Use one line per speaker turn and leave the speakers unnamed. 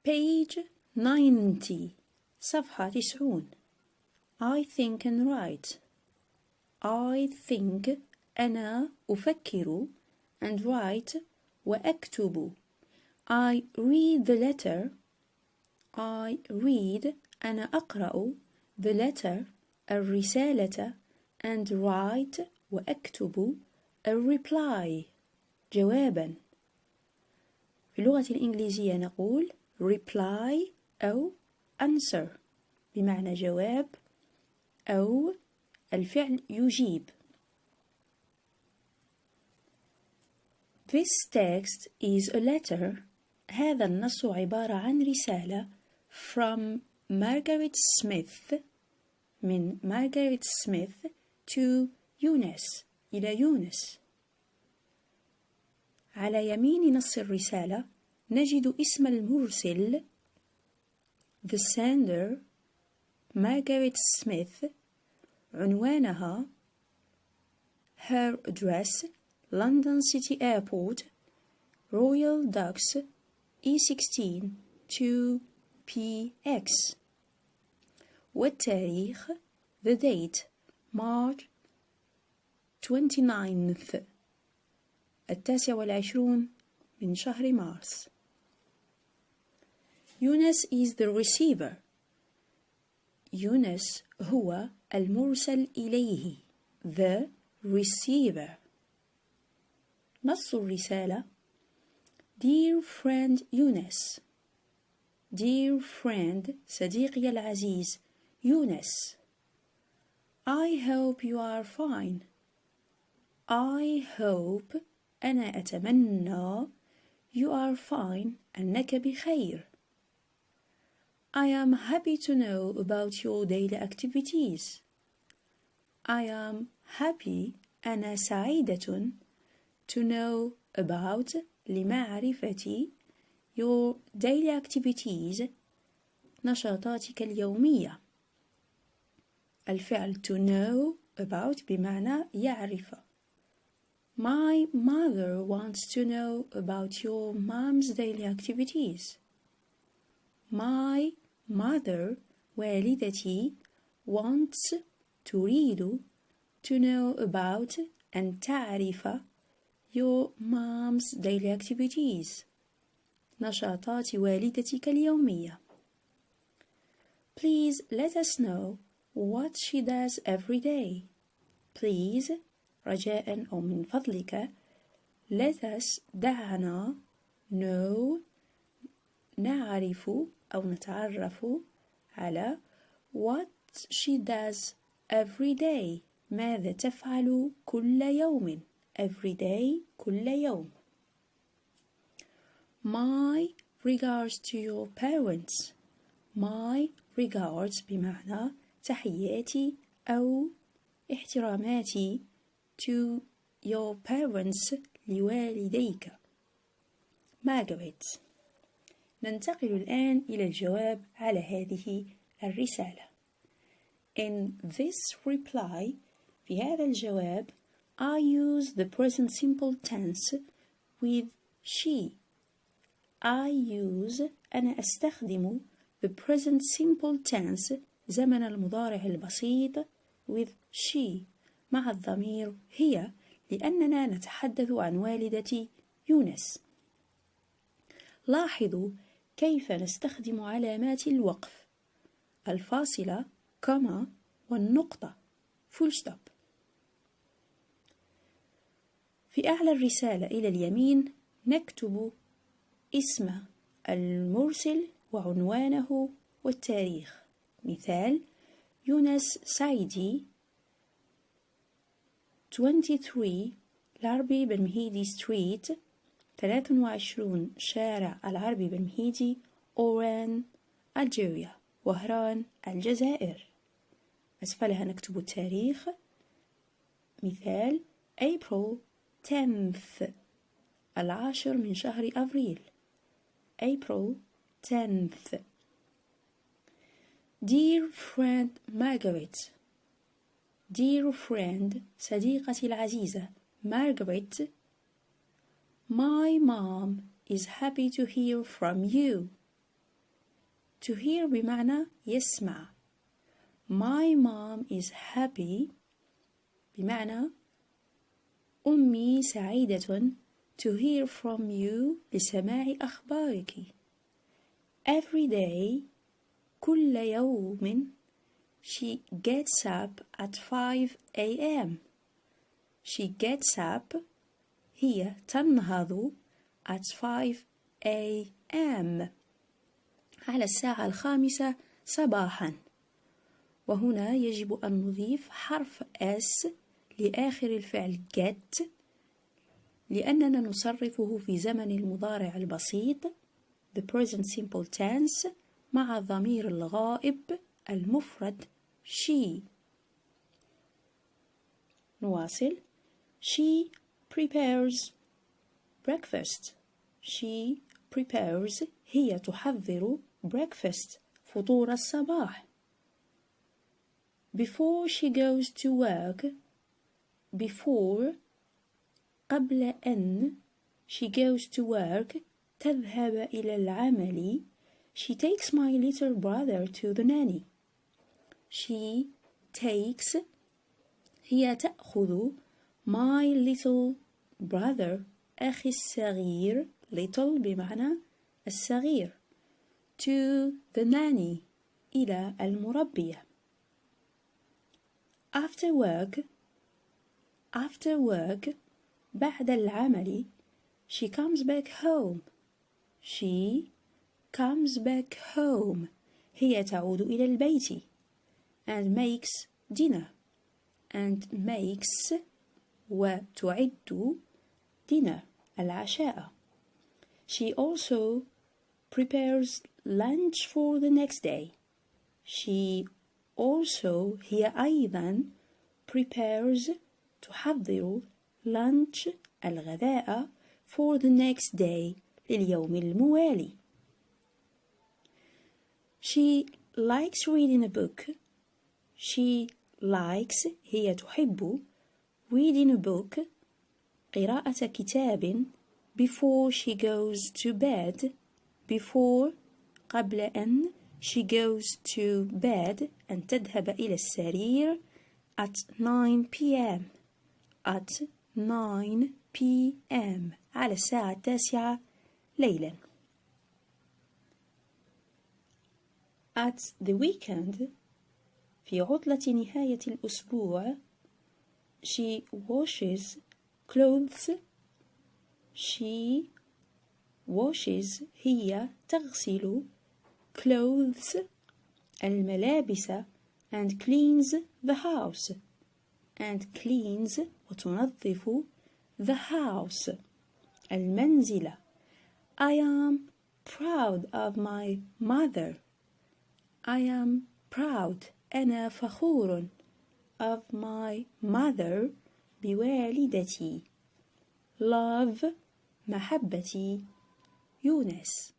page 90 صفحة 90. I think and write. I think أنا أفكر and write وأكتب. I read the letter. I read أنا أقرأ the letter الرسالة and write وأكتب الرeply جوابا. في اللغة الإنجليزية نقول reply أو answer بمعنى جواب أو الفعل يجيب. This text is a letter. هذا النص عبارة عن رسالة from Margaret Smith من Margaret Smith to يونس إلى يونس. على يمين نص الرسالة نجد اسم المرسل the sender Margaret Smith. عنوانها her address London City Airport Royal Docks E16 2PX. والتاريخ the date March 29th 29 من شهر مارس. يونس is the receiver. يونس هو المرسل إليه the receiver. نص الرسالة Dear friend يونس. Dear friend صديقي العزيز يونس. I hope you are fine. I hope أنا أتمنى you are fine أنك بخير. I am happy to know about your daily activities. I am happy أنا سعيدة to know about لمعرفة your daily activities نشاطاتك اليومية. الفعل to know about بمعنى يعرف. My mother wants to know about your mom's daily activities. My mother والدتي wants تريد to know about أن تعرف your mom's daily activities نشاطات والدتك اليومية. Please let us know what she does every day. Please رجاء أو من فضلك let us دعنا know نعرف أو نتعرف على what she does every day ماذا تفعل كل يوم. every day كل يوم. My regards to your parents. My regards بمعنى تحياتي أو احتراماتي to your parents لوالديك. Margaret. ننتقل الآن إلى الجواب على هذه الرسالة. In this reply في هذا الجواب I use the present simple tense with she. I use أنا أستخدم the present simple tense زمن المضارع البسيط with she مع الضمير هي لأننا نتحدث عن والدتي يونس. لاحظوا كيف نستخدم علامات الوقف الفاصلة كما والنقطة full stop. في أعلى الرسالة إلى اليمين نكتب اسم المرسل وعنوانه والتاريخ. مثال يونس سعيدي 23 العربي بالمهيدي ستريت 23 شارع العربي بالمهيدي أوران ألجيريا وهران الجزائر. أسفلها نكتب التاريخ. مثال April 10th 10 من شهر أبريل April 10th. Dear friend Margaret. Dear friend صديقتي العزيزة Margaret. My mom is happy to hear from you. To hear بمعنى يسمع. My mom is happy بمعنى أمي سعيدة to hear from you لسماع أخبارك. Every day كل يوم she gets up at 5 a.m. She gets up هي تنهض at 5 a.m. على الساعة 5 صباحا. وهنا يجب أن نضيف حرف S لآخر الفعل get لأننا نصرفه في زمن المضارع البسيط the present simple tense مع الضمير الغائب المفرد she. نواصل. She prepares breakfast. She prepares هي تحضر breakfast فطور الصباح. Before she goes to work before قبل أن she goes to work تذهب إلى العمل she takes my little brother to the nanny. She takes هي تأخذ my little brother أخي الصغير little بمعنى الصغير to the nanny إلى المربية. After work بعد العمل she comes back home. She comes back home هي تعود إلى البيت and makes dinner and makes وتعد dinner العشاء. She also prepares lunch for the next day. She also هي أيضا prepares تحضر lunch الغذاء for the next day لليوم الموالي. She likes reading a book. She likes هي تحب reading a book قراءة كتاب before she goes to bed before قبل أن she goes to bed أن تذهب إلى السرير at 9 p.m. at 9 p.m. على الساعة 9 ليلا. At the weekend في عطلة نهاية الأسبوع she washes clothes. She washes هي تغسل clothes الملابس and cleans the house and cleans وتنظف the house المنزل. I am proud of my mother. I am proud أنا فخور of my mother بوالدتي. Love محبتي يونس.